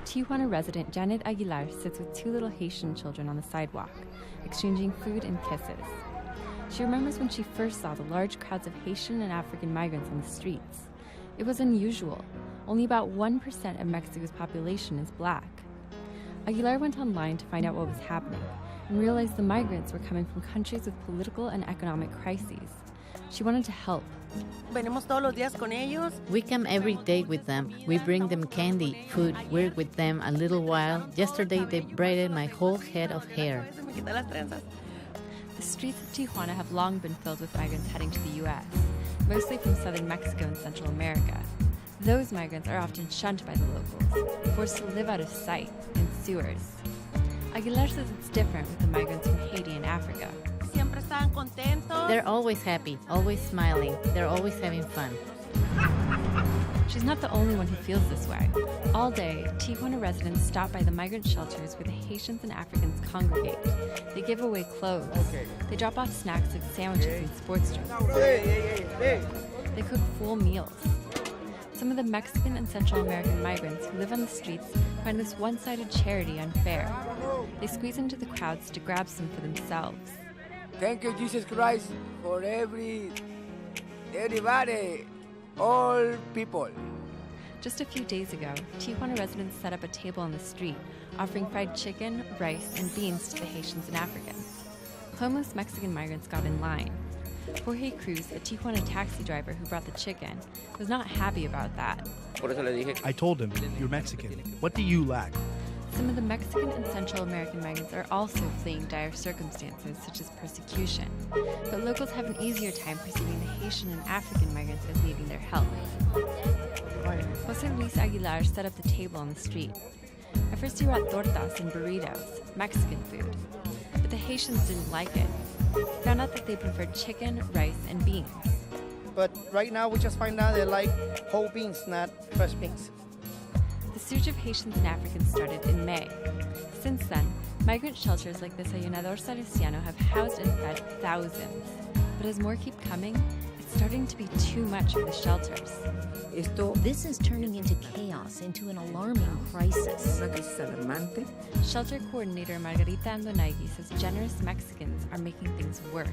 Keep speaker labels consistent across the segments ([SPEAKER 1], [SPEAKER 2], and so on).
[SPEAKER 1] Tijuana resident Janet Aguilar sits with two little Haitian children on the sidewalk, exchanging food and kisses. She remembers when she first saw the large crowds of Haitian and African migrants on the streets. It was unusual. Only about 1% of Mexico's population is black. Aguilar went online to find out what was happening and realized the migrants were coming from countries with political and economic crises. She wanted to help.
[SPEAKER 2] Venimos todos los días con ellos.
[SPEAKER 3] We come every day with them. We bring them candy, food. We're with them a little while. Yesterday they braided my whole head of hair.
[SPEAKER 1] The streets of Tijuana have long been filled with migrants heading to the U.S., mostly from southern Mexico and Central America. Those migrants are often shunned by the locals, forced to live out of sight in sewers. Aguilar says it's different with the migrants from Haiti and Africa.
[SPEAKER 2] Siempre estaban contentos.
[SPEAKER 3] They're always happy, always smiling. They're always having fun.
[SPEAKER 1] She's not the only one who feels this way. All day, Tijuana residents stop by the migrant shelters where the Haitians and Africans congregate. They give away clothes. They drop off snacks like sandwiches and sports drinks. They cook full meals. Some of the Mexican and Central American migrants who live on the streets find this one-sided charity unfair. They squeeze into the crowds to grab some for themselves.
[SPEAKER 4] Thank you, Jesus Christ, for everybody, all people.
[SPEAKER 1] Just a few days ago, Tijuana residents set up a table on the street, offering fried chicken, rice, and beans to the Haitians and Africans. Homeless Mexican migrants got in line. Jorge Cruz, a Tijuana taxi driver who brought the chicken, was not happy about that.
[SPEAKER 5] I told him, you're Mexican. What do you lack?
[SPEAKER 1] Some of the Mexican and Central American migrants are also fleeing dire circumstances, such as persecution. But locals have an easier time perceiving the Haitian and African migrants as needing their help. Jose Luis Aguilar set up the table on the street. At first he brought tortas and burritos, Mexican food. But the Haitians didn't like it. Found out that they preferred chicken, rice, and beans.
[SPEAKER 6] But right now we just find out they like whole beans, not fresh beans.
[SPEAKER 1] The surge of Haitians and Africans started in May. Since then, migrant shelters like the Desayunador Salesiano have housed and fed thousands. But as more keep coming, it's starting to be too much for the shelters.
[SPEAKER 7] This is turning into chaos, into an alarming crisis.
[SPEAKER 1] Shelter coordinator Margarita Andonaigui says generous Mexicans are making things worse.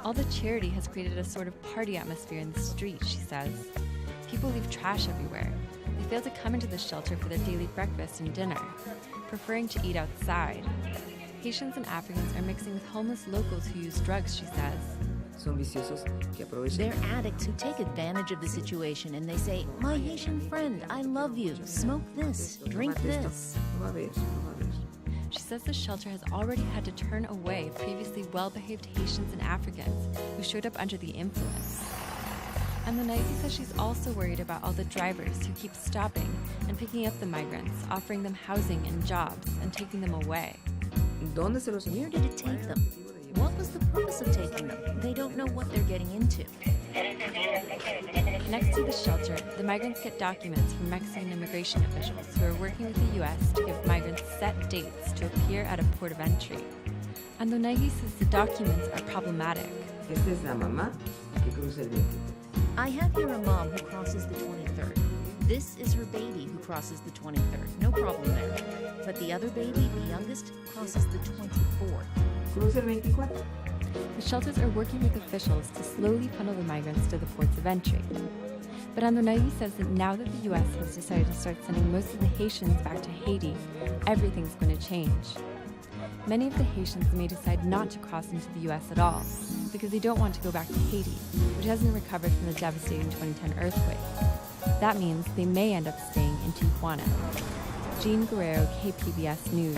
[SPEAKER 1] All the charity has created a sort of party atmosphere in the street, she says. People leave trash everywhere. They fail to come into the shelter for their daily breakfast and dinner, preferring to eat outside. Haitians and Africans are mixing with homeless locals who use drugs, she says.
[SPEAKER 7] They're addicts who take advantage of the situation and they say, "My Haitian friend, I love you. Smoke this, drink this."
[SPEAKER 1] She says the shelter has already had to turn away previously well-behaved Haitians and Africans who showed up under the influence. And the Nike says she's also worried about all the drivers who keep stopping and picking up the migrants, offering them housing and jobs, and taking them away.
[SPEAKER 7] Where did it take them? What was the purpose of taking them? They don't know what they're getting into.
[SPEAKER 1] Next to the shelter, the migrants get documents from Mexican immigration officials who are working with the U.S. to give migrants set dates to appear at a port of entry. Andonaigui says the documents are problematic.
[SPEAKER 7] I have here a mom who crosses the 23rd. This is her baby who crosses the 23rd. No problem there. But the other baby, the youngest, crosses the 24th.
[SPEAKER 1] The shelters are working with officials to slowly funnel the migrants to the ports of entry. But Andonaigui says that now that the U.S. has decided to start sending most of the Haitians back to Haiti, everything's going to change. Many of the Haitians may decide not to cross into the U.S. at all because they don't want to go back to Haiti, which hasn't recovered from the devastating 2010 earthquake. That means they may end up staying in Tijuana. Jean Guerrero, KPBS News.